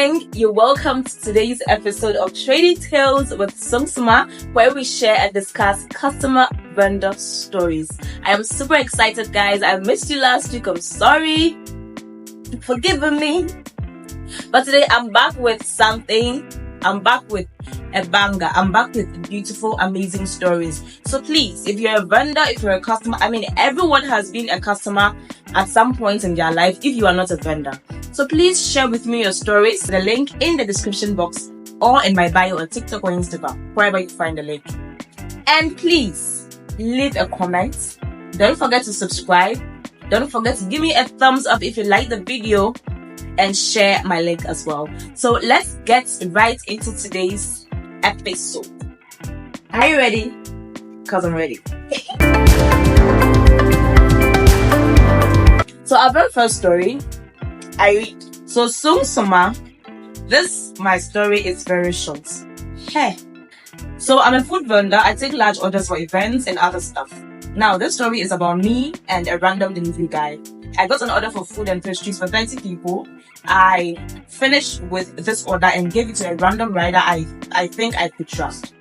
gang, you're welcome to today's episode of Trading Tales with Sung-Suma, where we share and discuss customer vendor stories. I am super excited, guys. I missed you last week. I'm sorry. Forgive me. But today I'm back with something. I'm back with a banger. I'm back with beautiful, amazing stories. So please, if you're a vendor, if you're a customer, everyone has been a customer at some point in their life if you are not a vendor. So please share with me your stories. The link in the description box or in my bio on TikTok or Instagram, wherever you find the link. And please leave a comment. Don't forget to subscribe. Don't forget to give me a thumbs up if you like the video and share my link as well. So let's get right into today's episode. Are you ready? Because I'm ready. So our very first story, I read. So Sung-Suma, my story is very short. Hey. So I'm a food vendor. I take large orders for events and other stuff. Now this story is about me and a random delivery guy. I got an order for food and pastries for 30 people. I finished with this order and gave it to a random rider I think I could trust.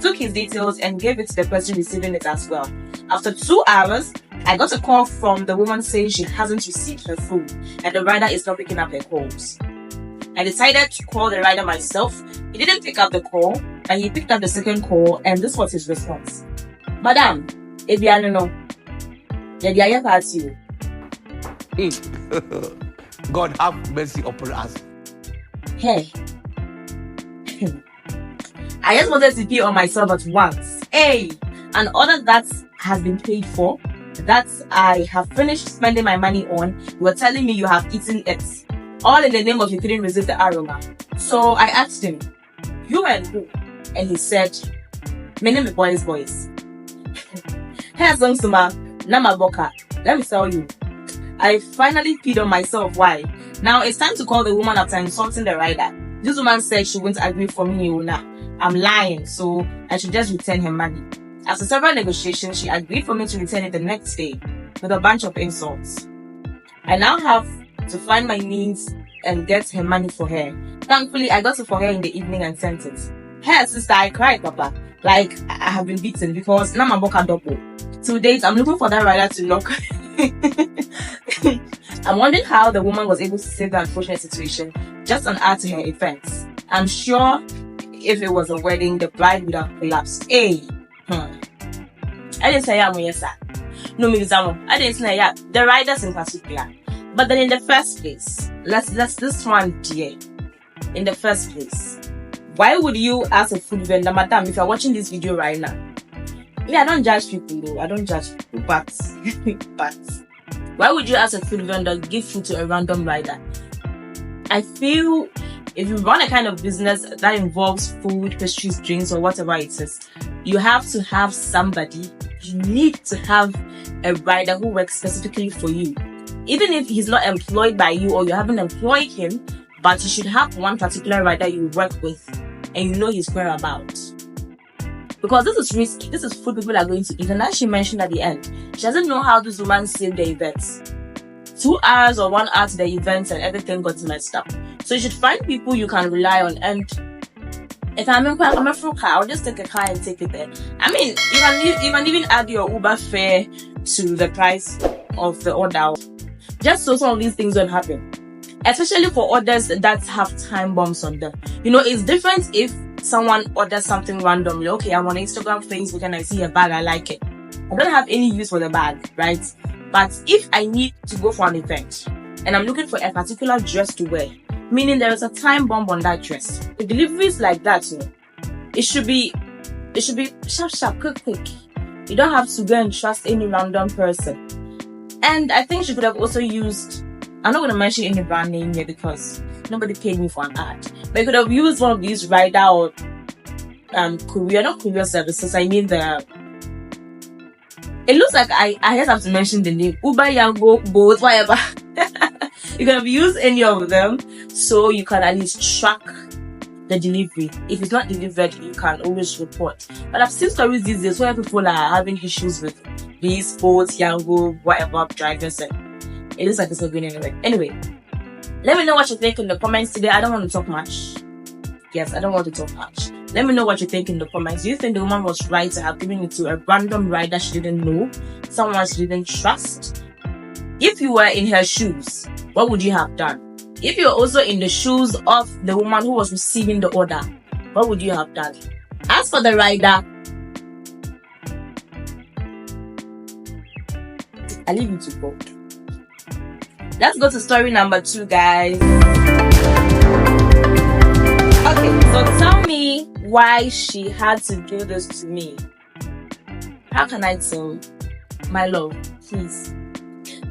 Took his details and gave it to the person receiving it as well. After 2 hours, I got a call from the woman saying she hasn't received her food and the rider is not picking up her calls. I decided to call the rider myself. He didn't pick up the call, and he picked up the second call, and this was his response. Madam, if you don't know, God have mercy upon us. Hey. I just wanted to pay on myself at once. Hey, an order that has been paid for, that I have finished spending my money on, you were telling me you have eaten it. All in the name of you couldn't resist the aroma. So I asked him, you and who? And he said, my name is Boys. Hey, Sung-Suma, Nama Boka, let me tell you. I finally peed on myself. Why? Now it's time to call the woman after insulting the rider. This woman said she won't agree for me. I'm lying, so I should just return her money. After several negotiations, she agreed for me to return it the next day with a bunch of insults. I now have to find my means and get her money for her. Thankfully, I got it for her in the evening and sent it. Hey, sister, I cried, Papa. Like, I have been beaten because now my boka double. To date, I'm looking for that rider to knock. I'm wondering how the woman was able to save that unfortunate situation just an hour to her events. I'm sure if it was a wedding, the bride would have collapsed. Hey, I didn't say yes, no, I didn't say the riders in particular. But then in the first place, let's this one dear. In the first place, why would you ask a food vendor, madam, if you're watching this video right now? Yeah, I don't judge people though. I don't judge people, but why would you ask a food vendor give food to a random rider? I feel if you run a kind of business that involves food, pastries, drinks, or whatever it is, you have to have somebody. You need to have a rider who works specifically for you. Even if he's not employed by you or you haven't employed him, but you should have one particular rider you work with and you know his whereabouts. Because this is risky. This is food people are going to eat. And as she mentioned at the end, she doesn't know how this woman saved the events. 2 hours or 1 hour to the events and everything got messed up. So you should find people you can rely on. And if I'm a full car, I'll just take a car and take it there. You can even add your Uber fare to the price of the order. Just so some of these things don't happen. Especially for orders that have time bombs on them. It's different if someone orders something randomly. Okay, I'm on Instagram, Facebook, and I see a bag, I like it. I don't have any use for the bag, right? But if I need to go for an event and I'm looking for a particular dress to wear, meaning there is a time bomb on that dress. The delivery is like that, it should be sharp, quick. You don't have to go and trust any random person. And I think she could have also used, I'm not going to mention any brand name here because nobody paid me for an ad. But you could have used one of these rider or courier services. It looks like I just have to mention the name. Uber, Yango, Bolt, whatever. You could have used any of them so you can at least track the delivery. If it's not delivered, you can always report. But I've seen stories these days where people are having issues with these Bolt, Yango, whatever drivers, and it looks like it's not going anywhere. Anyway, Let me know what you think in the comments today. I don't want to talk much. Yes, I don't want to talk much. Let me know what you think in the comments. Do you think the woman was right to have given it to a random rider she didn't know, someone she didn't trust? If you were in her shoes, what would you have done? If you're also in the shoes of the woman who was receiving the order, what would you have done? As for the rider, I leave you to God. Let's go to story number 2, guys. Okay, so tell me why she had to do this to me. How can I tell? My love, please.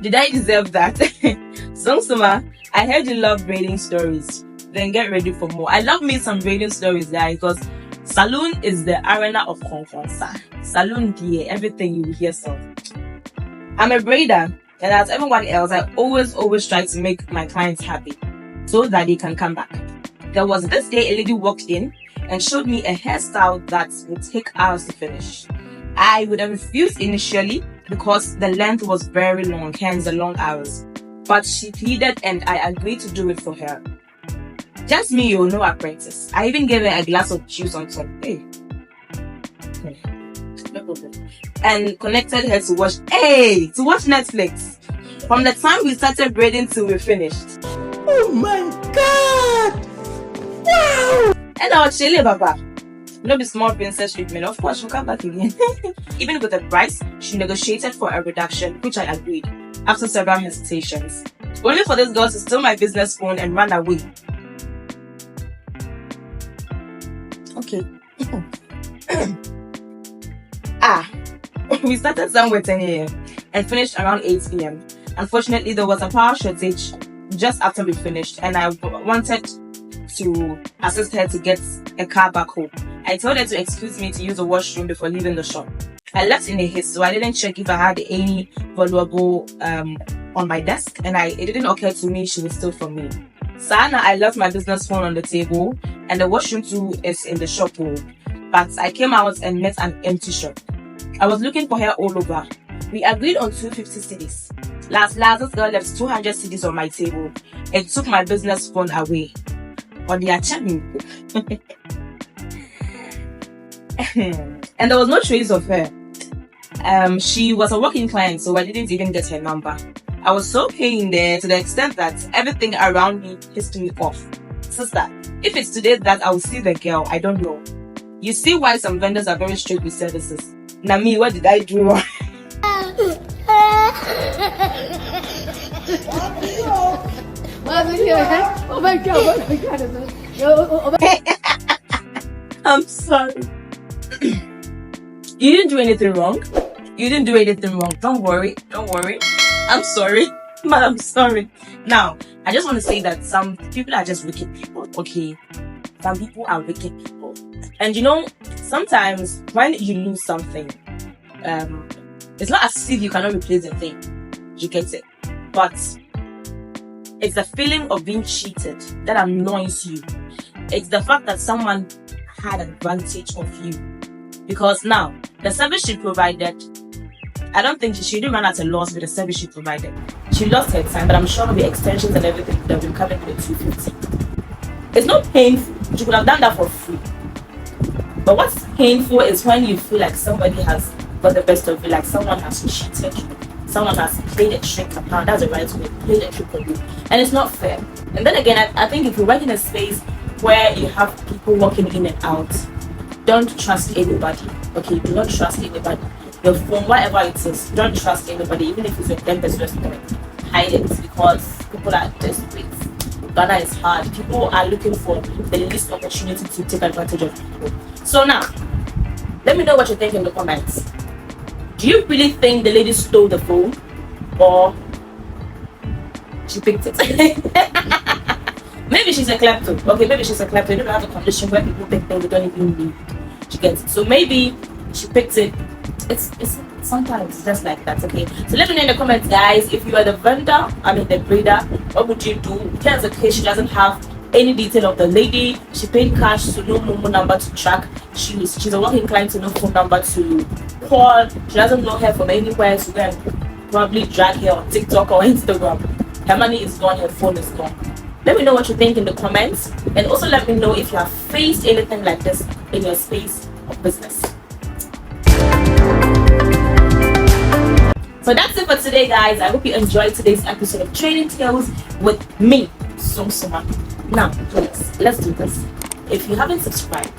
Did I deserve that? Sung-Suma, I heard you love braiding stories. Then get ready for more. I love me some braiding stories, guys, because saloon is the arena of conference. Saloon here, everything you will hear some. I'm a braider, and as everyone else, I always try to make my clients happy so that they can come back. There was this day a lady walked in and showed me a hairstyle that would take hours to finish. I would have refused initially because the length was very long, hence the long hours. But she pleaded and I agreed to do it for her. Just me, no apprentice. I even gave her a glass of juice on top. Hey. No problem. And connected her to watch Netflix. From the time we started braiding till we finished. Oh my God! Wow! And our chile, Baba. No be small princess treatment. Of course, she'll come back again. Even with the price, she negotiated for a reduction, which I agreed after several hesitations. Only for this girl to steal my business phone and run away. Okay. We started somewhere 10 a.m. and finished around 8 p.m. Unfortunately, there was a power shortage just after we finished, and I wanted to assist her to get a car back home. I told her to excuse me to use the washroom before leaving the shop. I left in a haste, so I didn't check if I had any valuable on my desk, and it didn't occur to me she would steal from me. Sana, I left my business phone on the table, and the washroom too is in the shop hole. But I came out and met an empty shop. I was looking for her all over. We agreed on 250 cedis. Last, this girl left 200 cedis on my table and took my business phone away. On the achami. And there was no trace of her. She was a walk-in client, so I didn't even get her number. I was so pained there to the extent that everything around me pissed me off. Sister, if it's today that I will see the girl, I don't know. You see why some vendors are very strict with services. Nami, what did I do wrong? I'm sorry. You didn't do anything wrong. You didn't do anything wrong. Don't worry. I'm sorry. But I'm sorry. Now, I just want to say that some people are just wicked people, okay? Some people are wicked people. And you know, sometimes when you lose something, it's not as if you cannot replace the thing. You get it? But it's the feeling of being cheated that annoys you. It's the fact that someone had advantage of you. Because now, the service she provided, I don't think she didn't run at a loss with the service she provided. She lost her time, but I'm sure with the extensions and everything that will come in with the 250. It's not painful. She could have done that for free. But what's painful is when you feel like somebody has got the best of you, like someone has cheated you. Someone has played a trick upon, that's the right way, played a trick on you. And it's not fair. And then again, I think if you work in a space where you have people walking in and out, don't trust anybody. Okay, do not trust anybody. Your phone, whatever it is, don't trust anybody, even if it's a 10% restaurant. Hide it because people are desperate. Ghana is hard. People are looking for the least opportunity to take advantage of people. So now, let me know what you think in the comments. Do you really think the lady stole the phone or she picked it? Maybe she's a klepto. Okay, maybe she's a klepto. You don't have a condition where people pick things they don't even need. She gets it. So maybe she picked it. It's sometimes just like that. Okay, so let me know in the comments, guys, if you are the vendor, the breeder, what would you do? Here's the case. She doesn't have any detail of the lady. She paid cash, so no Momo number to track. She's a walking client, so no phone number to call. She doesn't know her from anywhere, so then probably drag her on TikTok or Instagram. Her money is gone, her phone is gone. Let me know what you think in the comments, and also let me know if you have faced anything like this in your space of business. So that's it for today, guys. I hope you enjoyed today's episode of Trading Tales with me, Sung-Suma. Now, please, let's do this. If you haven't subscribed,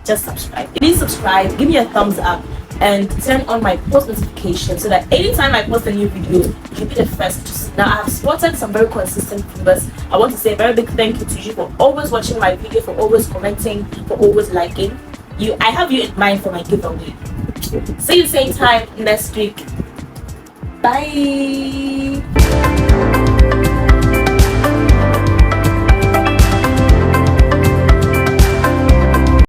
just subscribe. Please subscribe, give me a thumbs up, and turn on my post notifications so that anytime I post a new video, you'll be the first to see. Now, I have spotted some very consistent viewers. I want to say a very big thank you to you for always watching my video, for always commenting, for always liking. I have you in mind for my giveaway. See you same time next week. Bye.